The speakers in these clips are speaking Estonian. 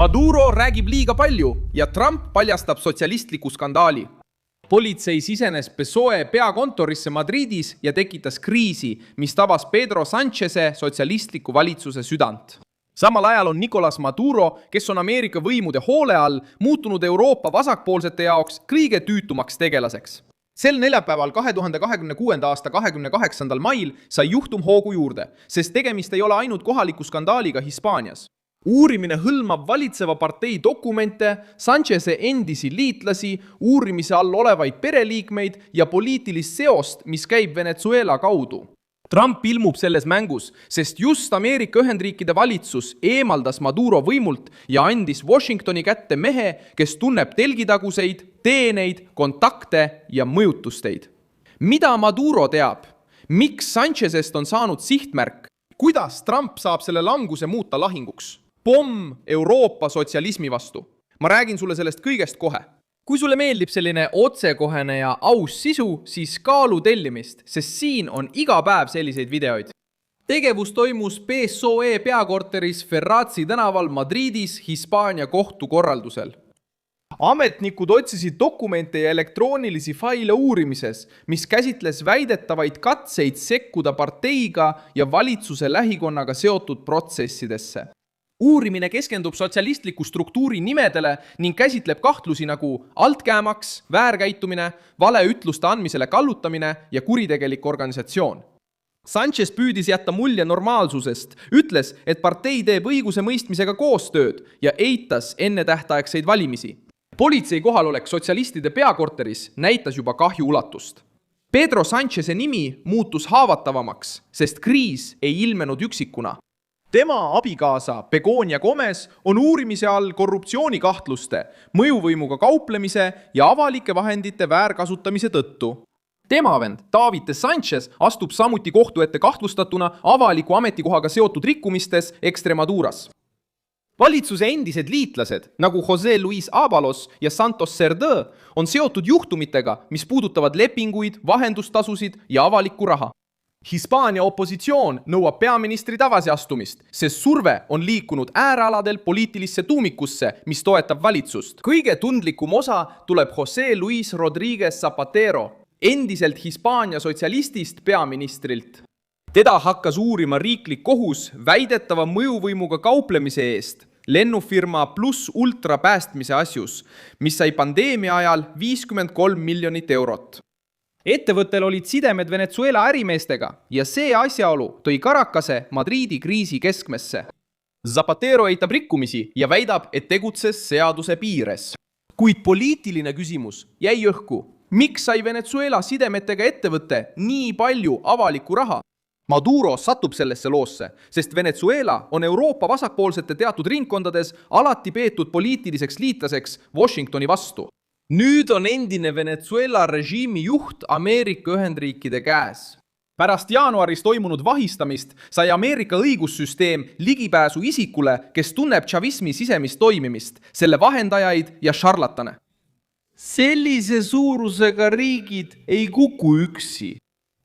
Maduro räägib liiga palju ja Trump paljastab sotsialistliku skandaali. Politsei sisenes PSOE peakontorisse Madridis ja tekitas kriisi, mis tabas Pedro Sancheze sotsialistliku valitsuse südant. Samal ajal on Nicolas Maduro, kes on Ameerika võimude hoole all, muutunud Euroopa vasakpoolsete jaoks kõige tüütumaks tegelaseks. Sel neljapäeval 2026. aasta 28. mail sai juhtum hoogu juurde, sest tegemist ei ole ainult kohaliku skandaaliga Hispaanias. Uurimine hõlmab valitseva partei dokumente, Sancheze endisi liitlasi, uurimise all olevaid pereliikmeid ja poliitilist seost, mis käib Venezuela kaudu. Trump ilmub selles mängus, sest just Ameerika Ühendriikide valitsus eemaldas Maduro võimult ja andis Washingtoni kätte mehe, kes tunneb telgitaguseid, teeneid, kontakte ja mõjutusteid. Mida Maduro teab? Miks Sanchezest on saanud sihtmärk? Kuidas Trump saab selle languse muuta lahinguks? Pomm Euroopa sotsialismi vastu. Ma räägin sulle sellest kõigest kohe. Kui sulle meeldib selline otsekohene ja aus sisu, siis kaalu tellimist, sest siin on iga päev selliseid videoid. Tegevus toimus PSOE peakorteris Ferrazi tänaval Madridis Hispaania kohtu korraldusel. Ametnikud otsisid dokumente ja elektroonilisi faile uurimises, mis käsitles väidetavaid katseid sekkuda parteiga ja valitsuse lähikonnaga seotud protsessidesse. Uurimine keskendub sotsialistliku struktuuri nimedele ning käsitleb kahtlusi nagu altkäemaks, väärkäitumine, valeütluste andmisele kallutamine ja kuritegelik organisatsioon. Sanchez püüdis jätta mulje normaalsusest, ütles, et partei teeb õiguse mõistmisega koostööd ja eitas ennetähtaegseid valimisi. Politsei kohalolek sotsialistide peakorteris näitas juba kahju ulatust. Pedro Sancheze nimi muutus haavatavamaks, sest kriis ei ilmenud üksikuna. Tema abikaasa Begonia Gomez on uurimise all korruptsioonikahtluste, mõjuvõimuga kauplemise ja avalike vahendite väärkasutamise tõttu. Tema vend David Sanchez astub samuti kohtu ette kahtlustatuna avaliku ametikohaga seotud rikkumistes Extremaduras. Valitsuse endised liitlased, nagu José Luis Ábalos ja Santos Cerdá, on seotud juhtumitega, mis puudutavad lepinguid, vahendustasusid ja avalikku raha. Hispaania opositsioon nõuab peaministri tagasiastumist, sest surve on liikunud äärealadel poliitilisse tuumikusse, mis toetab valitsust. Kõige tundlikum osa tuleb José Luis Rodríguez Zapatero, endiselt Hispaania sotsialistist peaministrilt. Teda hakkas uurima riiklik kohus väidetava mõjuvõimuga kauplemise eest lennufirma Plus Ultra päästmise asjus, mis sai pandeemia ajal 53 miljonit eurot. Ettevõttel olid sidemed Venezuela ärimeestega ja see asjaolu tõi Caracase Madridi kriisi keskmesse. Zapatero eitab rikkumisi ja väidab, et tegutses seaduse piires. Kuid poliitiline küsimus jäi õhku. Miks sai Venezuela sidemetega ettevõte nii palju avalikku raha? Maduro satub sellesse loosse, sest Venezuela on Euroopa vasakpoolsete teatud ringkondades alati peetud poliitiliseks liitlaseks Washingtoni vastu. Nüüd on endine Venezuela režiimi juht Ameerika Ühendriikide käes. Pärast jaanuaris toimunud vahistamist sai Ameerika õigussüsteem ligipääsu isikule, kes tunneb chavismi sisemist toimimist, selle vahendajaid ja šarlatane. Sellise suurusega riigid ei kuku üksi.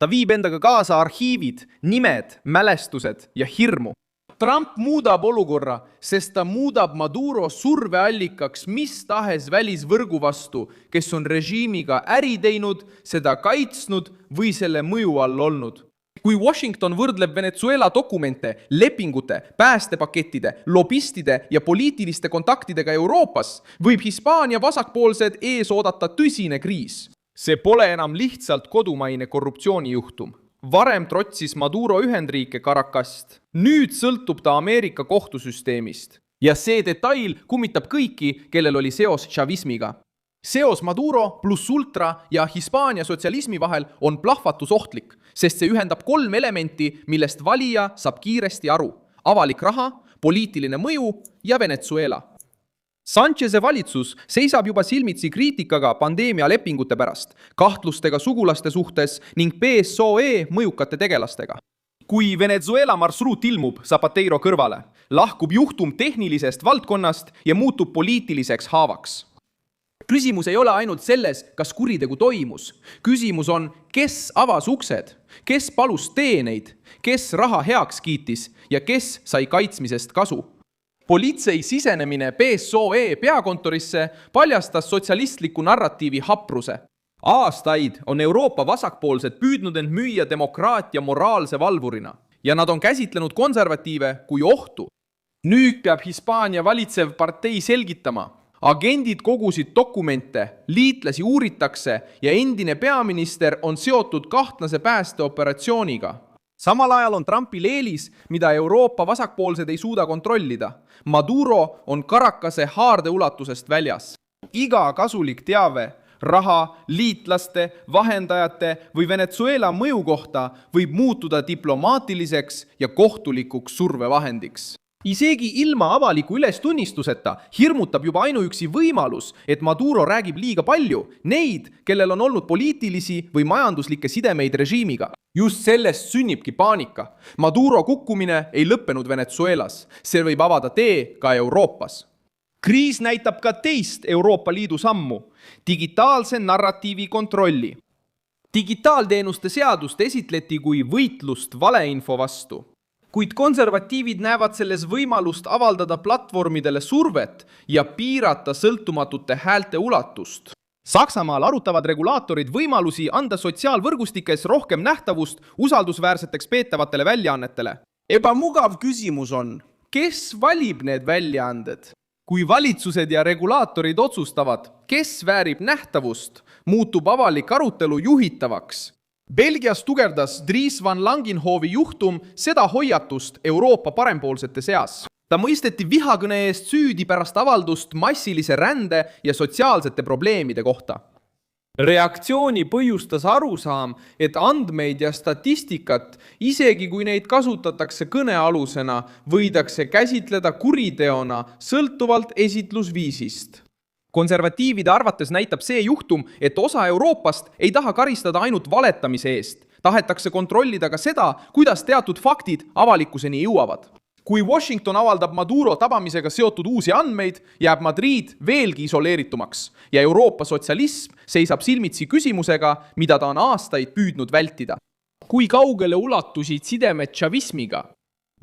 Ta viib endaga kaasa arhiivid, nimed, mälestused ja hirmu. Trump muudab olukorra, sest ta muudab Maduro surveallikaks mis tahes välisvõrgu vastu, kes on režiimiga äri teinud, seda kaitsnud või selle mõju all olnud. Kui Washington võrdleb Venezuela dokumente, lepingute, päästepakettide, lobistide ja poliitiliste kontaktidega Euroopas, võib Hispaania vasakpoolsed ees oodata tõsine kriis. See pole enam lihtsalt kodumaine korruptsioonijuhtum. Varem trotsis Maduro Ühendriike Caracast. Nüüd sõltub ta Ameerika kohtusüsteemist. Ja see detail kummitab kõiki, kellel oli seos chavismiga. Seos Maduro plus Ultra ja Hispaania sotsialismi vahel on plahvatusohtlik, sest see ühendab 3 elementi, millest valija saab kiiresti aru. Avalik raha, poliitiline mõju ja Venezuela. Sancheze valitsus seisab juba silmitsi kriitikaga pandeemia lepingute pärast, kahtlustega sugulaste suhtes ning PSOE mõjukate tegelastega. Kui Venezuela marsruut ilmub Zapatero kõrvale, lahkub juhtum tehnilisest valdkonnast ja muutub poliitiliseks haavaks. Küsimus ei ole ainult selles, kas kuritegu toimus. Küsimus on, kes avas uksed, kes palus teeneid, kes raha heaks kiitis ja kes sai kaitsmisest kasu. politsei sisenemine PSOE peakontorisse paljastas sotsialistliku narratiivi hapruse. Aastaid on Euroopa vasakpoolsed püüdnud end müüa demokraatia moraalse valvurina ja nad on käsitlenud konservatiive kui ohtu. Nüüd peab Hispaania valitsev partei selgitama. Agendid kogusid dokumente, liitlasi uuritakse ja endine peaminister on seotud kahtlase päästeoperatsiooniga. Samal ajal on Trumpil eelis, mida Euroopa vasakpoolsed ei suuda kontrollida. Maduro on Caracase haardeulatusest väljas. Iga kasulik teave raha, liitlaste, vahendajate või Venezuela mõju kohta võib muutuda diplomaatiliseks ja kohtulikuks survevahendiks. Isegi ilma avaliku ülestunnistuseta hirmutab juba ainuüksi võimalus, et Maduro räägib liiga palju neid, kellel on olnud poliitilisi või majanduslikke sidemeid režiimiga. Just sellest sünnibki paanika. Maduro kukkumine ei lõppenud Venezuelas. See võib avada tee ka Euroopas. Kriis näitab ka teist Euroopa Liidu sammu, digitaalse narratiivi kontrolli. Digitaalteenuste seadust esitleti kui võitlust valeinfo vastu. Kuid konservatiivid näevad selles võimalust avaldada platvormidele survet ja piirata sõltumatute häälte ulatust. Saksamaal arutavad regulaatorid võimalusi anda sotsiaalvõrgustikes rohkem nähtavust usaldusväärseteks peetavatele väljaannetele. Ebamugav küsimus on, kes valib need väljaanded? Kui valitsused ja regulaatorid otsustavad, kes väärib nähtavust, muutub avalik arutelu juhitavaks. Belgias tugevdas Dries van Langenhovi juhtum seda hoiatust Euroopa parempoolsete seas. Ta mõisteti vihakõne eest süüdi pärast avaldust massilise rände ja sotsiaalsete probleemide kohta. Reaktsiooni põhjustas arusaam, et andmeid ja statistikat, isegi kui neid kasutatakse kõnealusena, võidakse käsitleda kuriteona sõltuvalt esitlusviisist. Konservatiivide arvates näitab see juhtum, et osa Euroopast ei taha karistada ainult valetamise eest. Tahetakse kontrollida ka seda, kuidas teatud faktid avalikkuseni jõuavad. Kui Washington avaldab Maduro tabamisega seotud uusi andmeid, jääb Madrid veelgi isoleeritumaks ja Euroopa sotsialism seisab silmitsi küsimusega, mida ta on aastaid püüdnud vältida. Kui kaugele ulatusid sidemed chavismiga?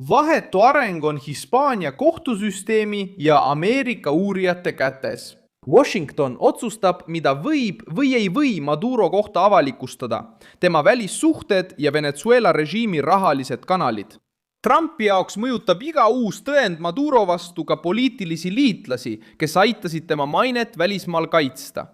Vahetu areng on Hispaania kohtusüsteemi ja Ameerika uurijate kätes. Washington otsustab, mida võib või ei või Maduro kohta avalikustada, tema välissuhted ja Venezuela režiimi rahalised kanalid. Trumpi jaoks mõjutab iga uus tõend Maduro vastu ka poliitilisi liitlasi, kes aitasid tema mainet välismaal kaitsta.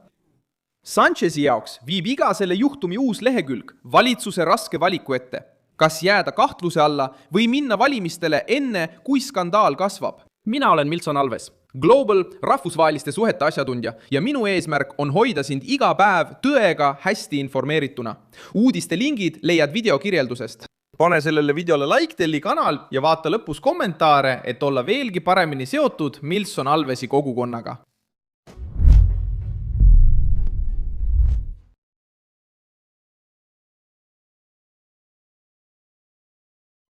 Sanchezi jaoks viib iga selle juhtumi uus lehekülg valitsuse raske valiku ette. Kas jääda kahtluse alla või minna valimistele enne, kui skandaal kasvab? Mina olen Milson Alves, Global rahvusvaheliste suhete asjatundja ja minu eesmärk on hoida sind iga päev tõega hästi informeerituna. Uudiste lingid leiad videokirjeldusest. Pane sellele videole like, telli kanal ja vaata lõpus kommentaare, et olla veelgi paremini seotud Milson Alvesi kogukonnaga.